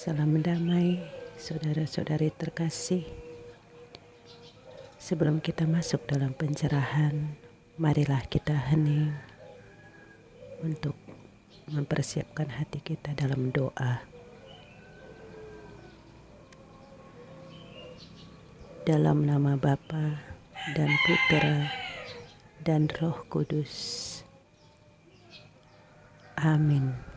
Salam damai, saudara-saudari terkasih. Sebelum kita masuk dalam pencerahan, marilah kita hening untuk mempersiapkan hati kita dalam doa. Dalam nama Bapa dan Putra dan Roh Kudus. Amin.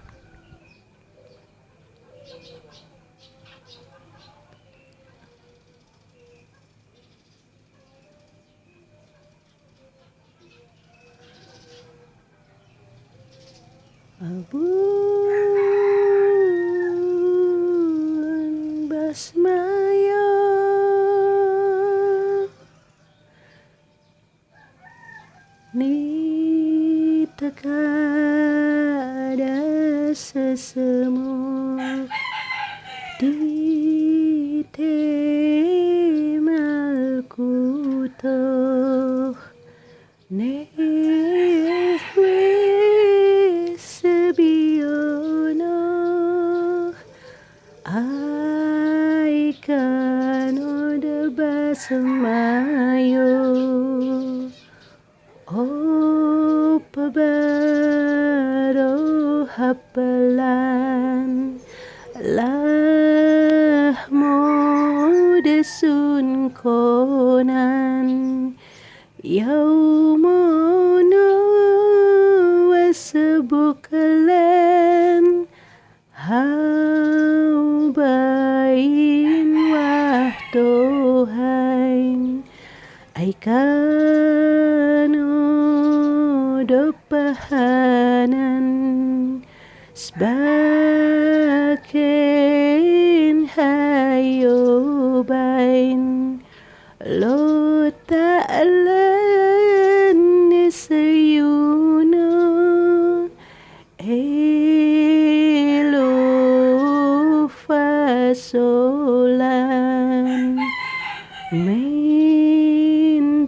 Abun basmaya ni takada sesemu di temal kutoh ne Semayo pabaro hapelan lah modesun konan yaumono wasebukalen hau bain wah Tuhan aikano dopahanan sebaken hayo bain lo ta'lan nisayuno elo fasolan main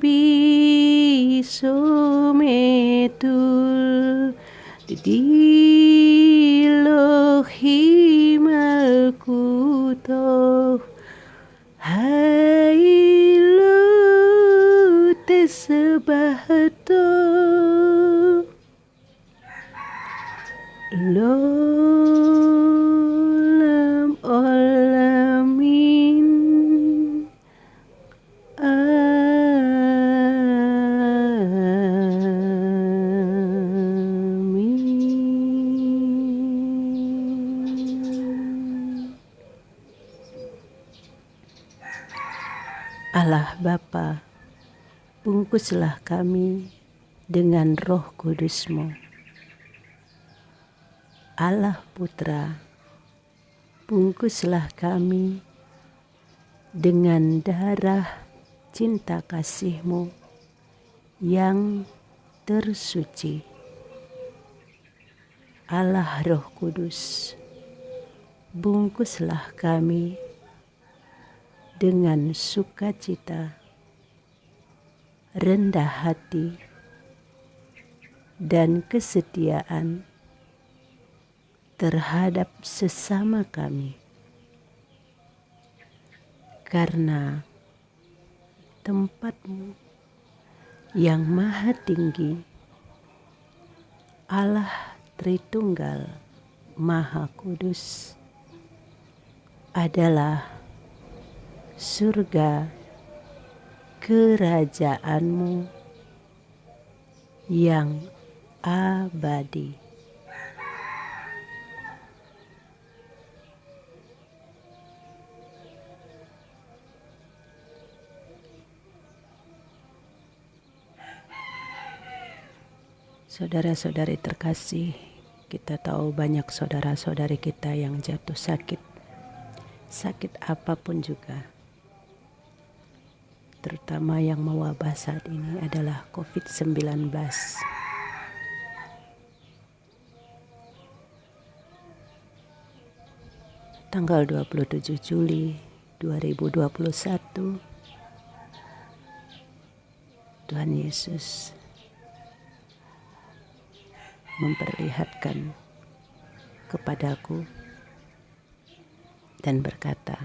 biso metul dilo himal kutoh hailo tesebahato lolam olamin Allah Bapa, bungkuslah kami dengan Roh Kudus-Mu. Allah Putra, bungkuslah kami dengan darah cinta kasih-Mu yang tersuci. Allah Roh Kudus, bungkuslah kami dengan sukacita, rendah hati, dan kesetiaan terhadap sesama kami. Karena tempat-Mu yang maha tinggi, Allah Tritunggal Maha Kudus, adalah surga kerajaan-Mu yang abadi. Saudara-saudari terkasih, kita tahu banyak saudara-saudari kita yang jatuh sakit apapun juga. Terutama yang mewabah saat ini adalah COVID-19. Tanggal 27 Juli 2021, Tuhan Yesus memperlihatkan kepadaku dan berkata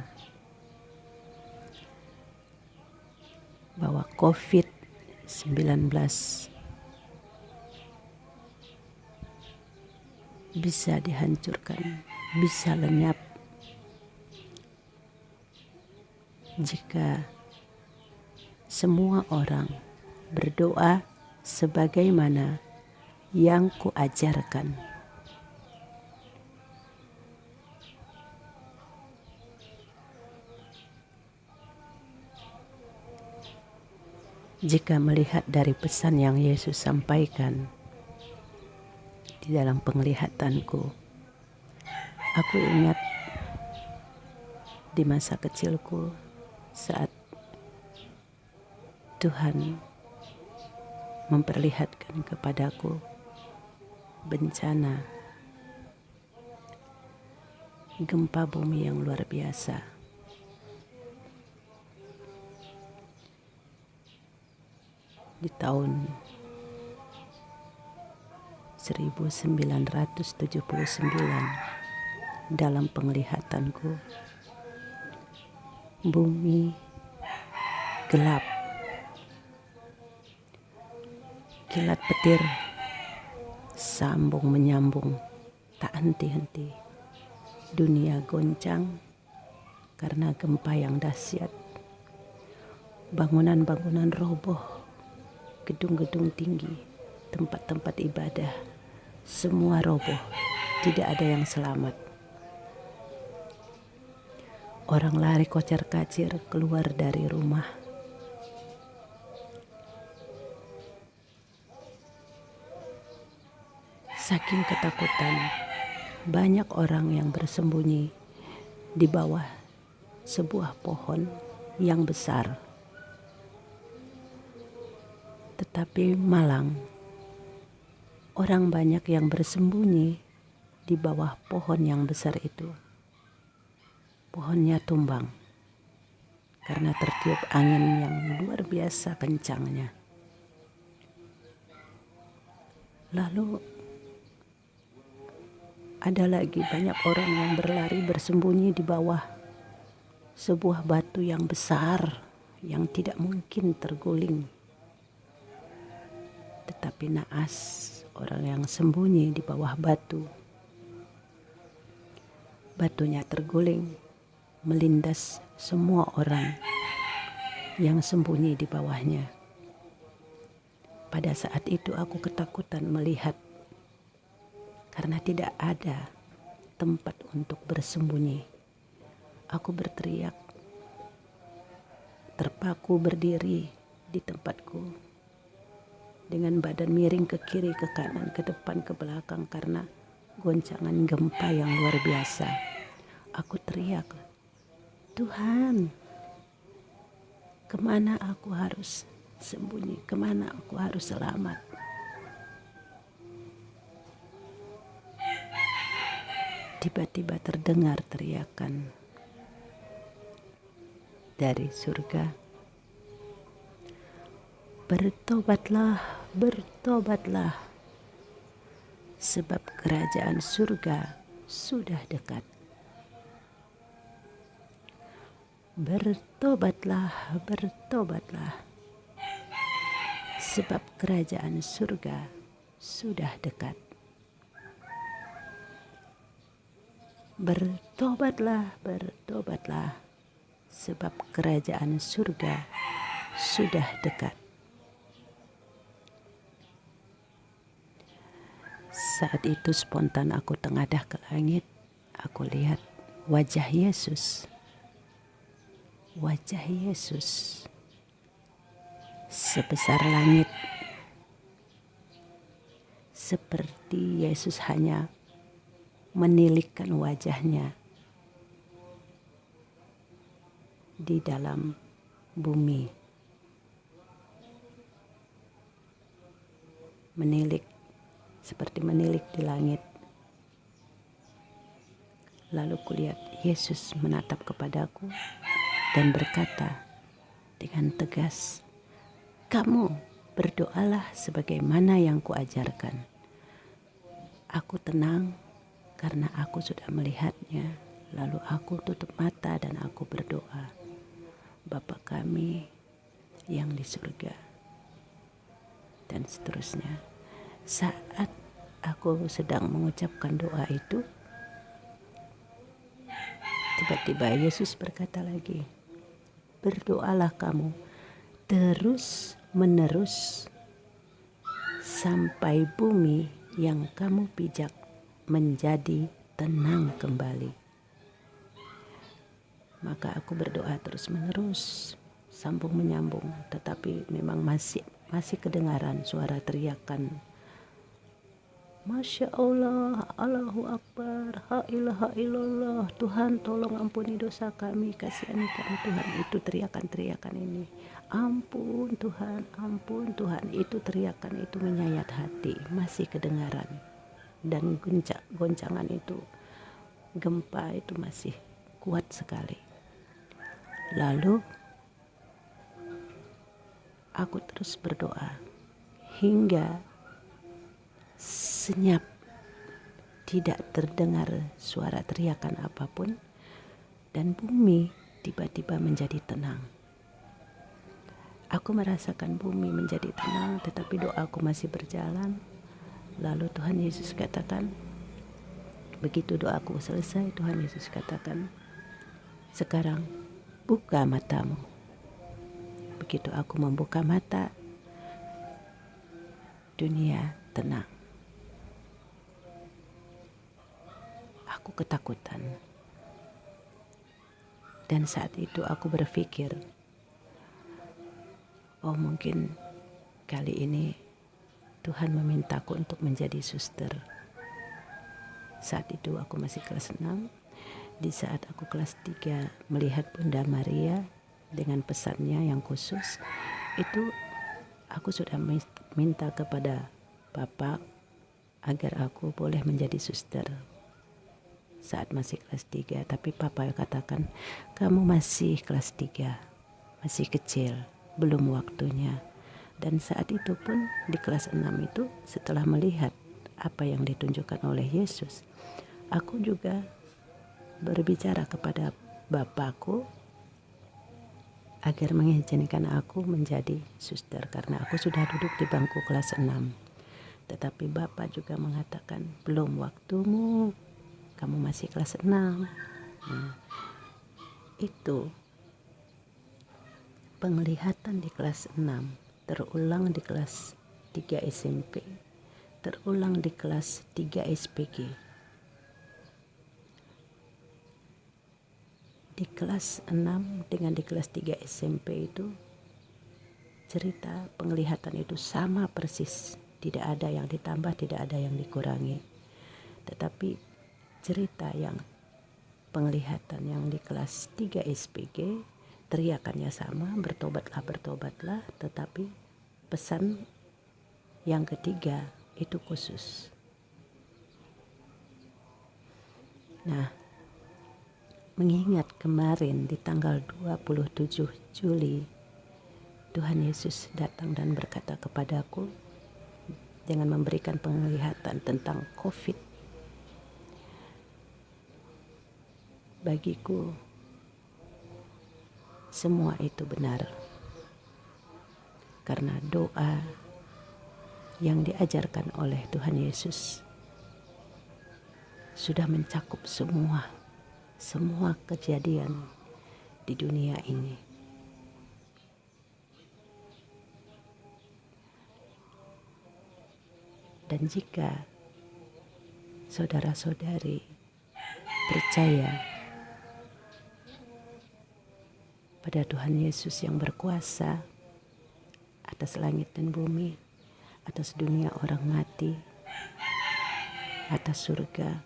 bahwa COVID-19 bisa dihancurkan, bisa lenyap jika semua orang berdoa sebagaimana yang kuajarkan. Jika melihat dari pesan yang Yesus sampaikan di dalam penglihatanku, aku ingat di masa kecilku saat Tuhan memperlihatkan kepadaku bencana gempa bumi yang luar biasa. Di tahun 1979 dalam penglihatanku, bumi gelap, kilat petir sambung menyambung tak henti-henti. Dunia goncang karena gempa yang dahsyat. Bangunan-bangunan roboh, gedung-gedung tinggi, tempat-tempat ibadah, semua roboh, tidak ada yang selamat. Orang lari kocar-kacir keluar dari rumah. Saking ketakutan, banyak orang yang bersembunyi di bawah sebuah pohon yang besar. Tetapi malang, orang banyak yang bersembunyi di bawah pohon yang besar itu. Pohonnya tumbang karena tertiup angin yang luar biasa kencangnya. Lalu ada lagi banyak orang yang berlari bersembunyi di bawah sebuah batu yang besar yang tidak mungkin terguling. Tetapi naas orang yang sembunyi di bawah batu. Batunya terguling, melindas semua orang yang sembunyi di bawahnya. Pada saat itu aku ketakutan melihat karena tidak ada tempat untuk bersembunyi. Aku berteriak, terpaku berdiri di tempatku dengan badan miring ke kiri, ke kanan, ke depan, ke belakang karena goncangan gempa yang luar biasa. Aku teriak, Tuhan, kemana aku harus sembunyi? Kemana aku harus selamat? Tiba-tiba terdengar teriakan dari surga. Bertobatlah, bertobatlah, sebab kerajaan surga sudah dekat. Bertobatlah, bertobatlah, sebab kerajaan surga sudah dekat. Bertobatlah, bertobatlah, sebab kerajaan surga sudah dekat. Saat itu spontan aku tengadah ke langit. Aku lihat wajah Yesus. Wajah Yesus sebesar langit. Seperti Yesus hanya menilikkan wajahnya di dalam bumi. Menilik, seperti menilik di langit. Lalu kulihat Yesus menatap kepadaku dan berkata dengan tegas, "Kamu berdoalah sebagaimana yang kuajarkan." Aku tenang karena aku sudah melihatnya. Lalu aku tutup mata dan aku berdoa, Bapa kami yang di surga, dan seterusnya. Saat aku sedang mengucapkan doa itu, tiba-tiba Yesus berkata lagi, berdoalah kamu terus menerus sampai bumi yang kamu pijak menjadi tenang kembali. Maka aku berdoa terus menerus, sambung menyambung, tetapi memang masih kedengaran suara teriakan, Masya Allah, Allahu Akbar, ha ilaha illallah, Tuhan tolong ampuni dosa kami, kasihani kami Tuhan. Itu teriakan-teriakan ini, ampun Tuhan, itu teriakan itu menyayat hati, masih kedengaran. Dan goncangan itu, gempa itu masih kuat sekali. Lalu aku terus berdoa hingga senyap, tidak terdengar suara teriakan apapun, dan bumi tiba-tiba menjadi tenang. Aku merasakan bumi menjadi tenang, tetapi doaku masih berjalan. Lalu Tuhan Yesus katakan, begitu doaku selesai, Tuhan Yesus katakan, sekarang buka matamu. Begitu aku membuka mata, dunia tenang. Aku ketakutan. Dan saat itu aku berpikir, oh mungkin kali ini Tuhan memintaku untuk menjadi suster. Saat itu aku masih kelas 6. Di saat aku kelas 3 melihat Bunda Maria dengan pesannya yang khusus, itu aku sudah minta kepada Bapak agar aku boleh menjadi suster saat masih kelas 3. Tapi Papa katakan, kamu masih kelas 3, masih kecil, belum waktunya. Dan saat itu pun di kelas 6 itu, setelah melihat apa yang ditunjukkan oleh Yesus, aku juga berbicara kepada Bapakku agar mengizinkan aku menjadi suster, karena aku sudah duduk di bangku kelas 6. Tetapi Bapak juga mengatakan, belum waktumu, kamu masih kelas 6. Nah, itu penglihatan di kelas 6 terulang di kelas 3 SMP, terulang di kelas 3 SPG. Di kelas 6 dengan di kelas 3 SMP itu cerita penglihatan itu sama persis, tidak ada yang ditambah, tidak ada yang dikurangi. Tetapi cerita yang penglihatan yang di kelas 3 SPG, teriakannya sama, bertobatlah, tetapi pesan yang ketiga itu khusus. Nah, mengingat kemarin di tanggal 27 Juli, Tuhan Yesus datang dan berkata kepadaku dengan memberikan penglihatan tentang COVID. Bagiku, semua itu benar. Karena doa yang diajarkan oleh Tuhan Yesus sudah mencakup semua kejadian di dunia ini. Dan jika saudara-saudari percaya pada Tuhan Yesus yang berkuasa atas langit dan bumi, atas dunia orang mati, atas surga,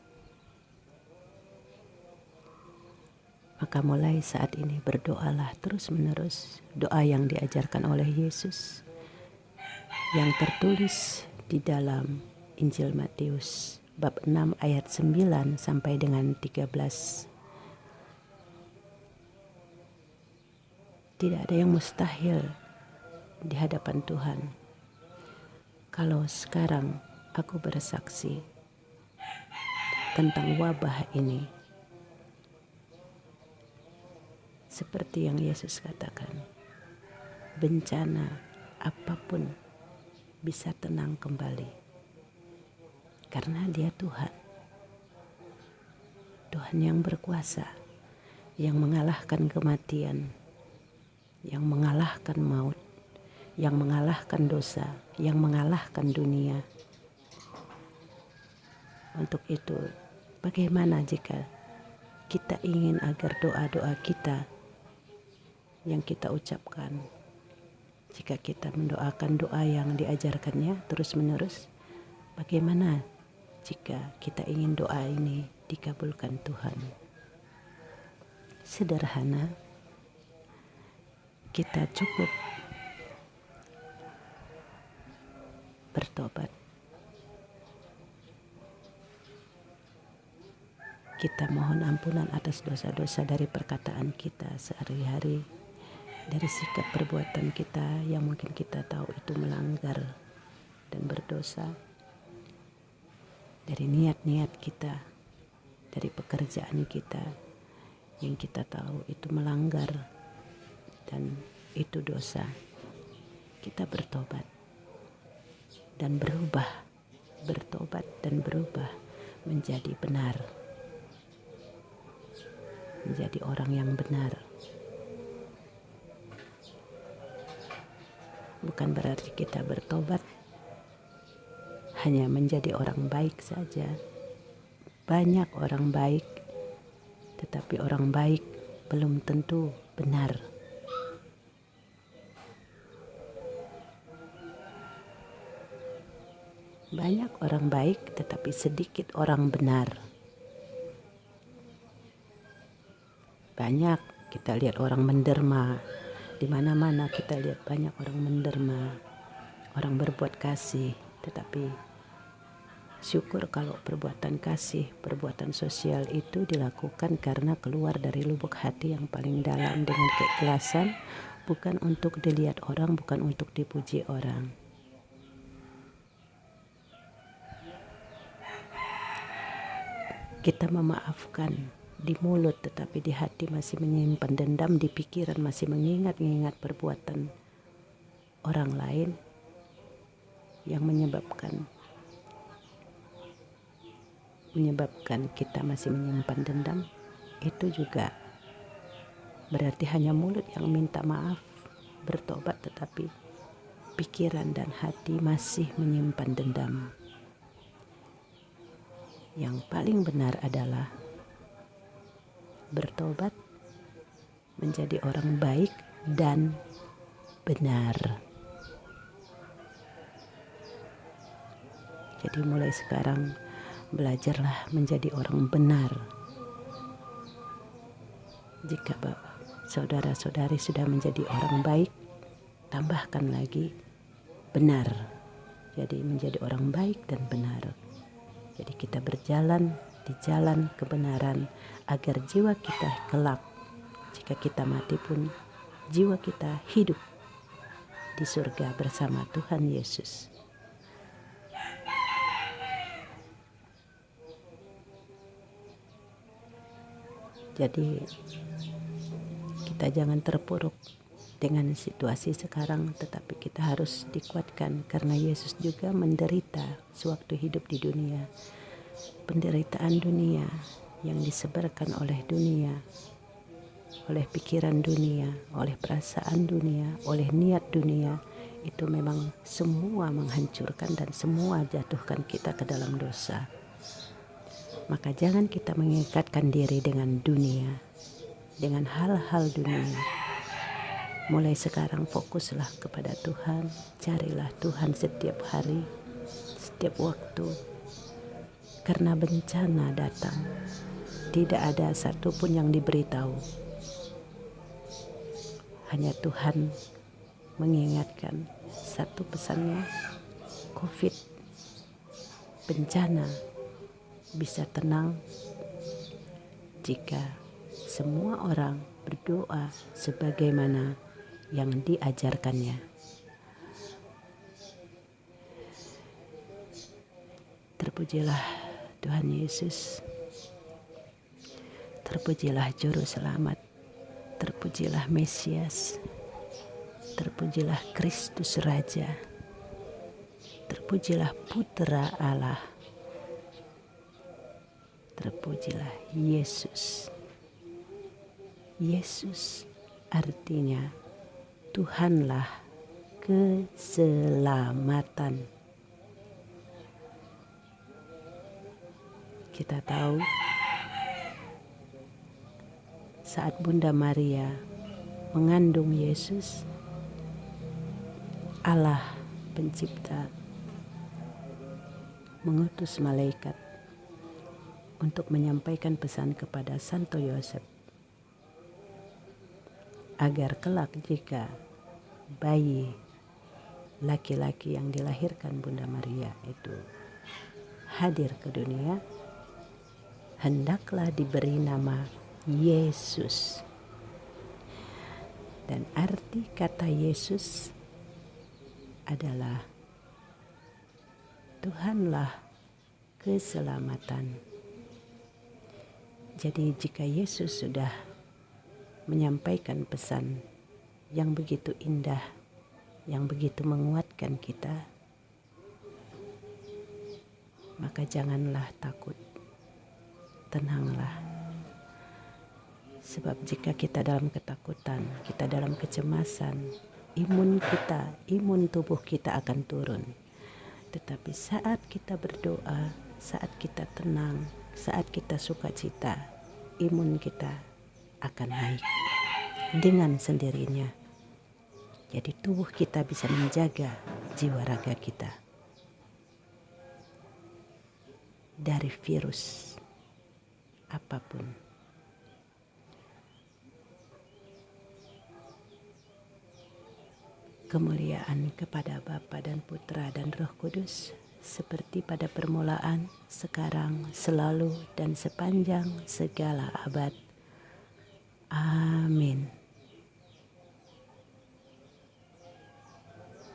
maka mulai saat ini berdoalah terus-menerus doa yang diajarkan oleh Yesus yang tertulis di dalam Injil Matius bab 6 ayat 9 sampai dengan 13. Tidak ada yang mustahil di hadapan Tuhan. Kalau sekarang aku bersaksi tentang wabah ini, Seperti yang Yesus katakan, bencana apapun bisa tenang kembali. Karena Dia Tuhan. Tuhan yang berkuasa, yang mengalahkan kematian, yang mengalahkan maut, yang mengalahkan dosa, yang mengalahkan dunia. Untuk itu, bagaimana jika kita ingin agar doa-doa kita yang kita ucapkan, jika kita mendoakan doa yang diajarkannya terus-menerus, bagaimana jika kita ingin doa ini dikabulkan Tuhan? Sederhana, kita cukup bertobat. Kita mohon ampunan atas dosa-dosa dari perkataan kita sehari-hari, dari sikap perbuatan kita yang mungkin kita tahu itu melanggar dan berdosa, dari niat-niat kita, dari pekerjaan kita yang kita tahu itu melanggar dan itu dosa. Kita bertobat dan berubah, bertobat dan berubah menjadi benar, menjadi orang yang benar. Bukan berarti kita bertobat hanya menjadi orang baik saja. Banyak orang baik, tetapi orang baik belum tentu benar. Banyak orang baik, tetapi sedikit orang benar. Banyak kita lihat orang menderma. Di mana-mana kita lihat banyak orang menderma, orang berbuat kasih, tetapi syukur kalau perbuatan kasih, perbuatan sosial itu dilakukan karena keluar dari lubuk hati yang paling dalam dengan keikhlasan, bukan untuk dilihat orang, bukan untuk dipuji orang. Kita memaafkan di mulut, tetapi di hati masih menyimpan dendam, di pikiran masih mengingat-ingat perbuatan orang lain yang menyebabkan kita masih menyimpan dendam. Itu juga berarti hanya mulut yang minta maaf, bertobat, tetapi pikiran dan hati masih menyimpan dendam. Yang paling benar adalah bertobat menjadi orang baik dan benar. Jadi mulai sekarang belajarlah menjadi orang benar. Jika saudara-saudari sudah menjadi orang baik, tambahkan lagi benar. Jadi menjadi orang baik dan benar. Jadi kita berjalan di jalan kebenaran agar jiwa kita kelak, jika kita mati pun jiwa kita hidup di surga bersama Tuhan Yesus. Jadi kita jangan terpuruk dengan situasi sekarang, tetapi kita harus dikuatkan karena Yesus juga menderita sewaktu hidup di dunia. Penderitaan dunia yang disebarkan oleh dunia, oleh pikiran dunia, oleh perasaan dunia, oleh niat dunia, itu memang semua menghancurkan dan semua jatuhkan kita ke dalam dosa. Maka jangan kita mengikatkan diri dengan dunia, dengan hal-hal dunia. Mulai sekarang fokuslah kepada Tuhan, carilah Tuhan setiap hari, setiap waktu. Karena bencana datang, tidak ada satupun yang diberitahu. Hanya Tuhan mengingatkan satu pesannya, COVID, bencana bisa tenang jika semua orang berdoa sebagaimana yang diajarkannya. Terpujilah Tuhan Yesus, terpujilah Juru Selamat, terpujilah Terpujilah Mesias, terpujilah Kristus Raja, terpujilah Putra Allah, terpujilah Yesus. Yesus artinya Tuhanlah keselamatan. Kita tahu saat Bunda Maria mengandung Yesus, Allah Pencipta mengutus malaikat untuk menyampaikan pesan kepada Santo Yosef agar kelak jika bayi laki-laki yang dilahirkan Bunda Maria itu hadir ke dunia, hendaklah diberi nama Yesus. Dan arti kata Yesus adalah Tuhanlah keselamatan. Jadi jika Yesus sudah menyampaikan pesan yang begitu indah, yang begitu menguatkan kita, maka janganlah takut, tenanglah. Sebab jika kita dalam ketakutan, kita dalam kecemasan, imun tubuh kita akan turun. Tetapi saat kita berdoa, saat kita tenang, saat kita sukacita, imun kita akan naik dengan sendirinya. Jadi tubuh kita bisa menjaga jiwa raga kita dari virus apapun. Kemuliaan kepada Bapa dan Putra dan Roh Kudus, seperti pada permulaan, sekarang, selalu, dan sepanjang segala abad. Amin.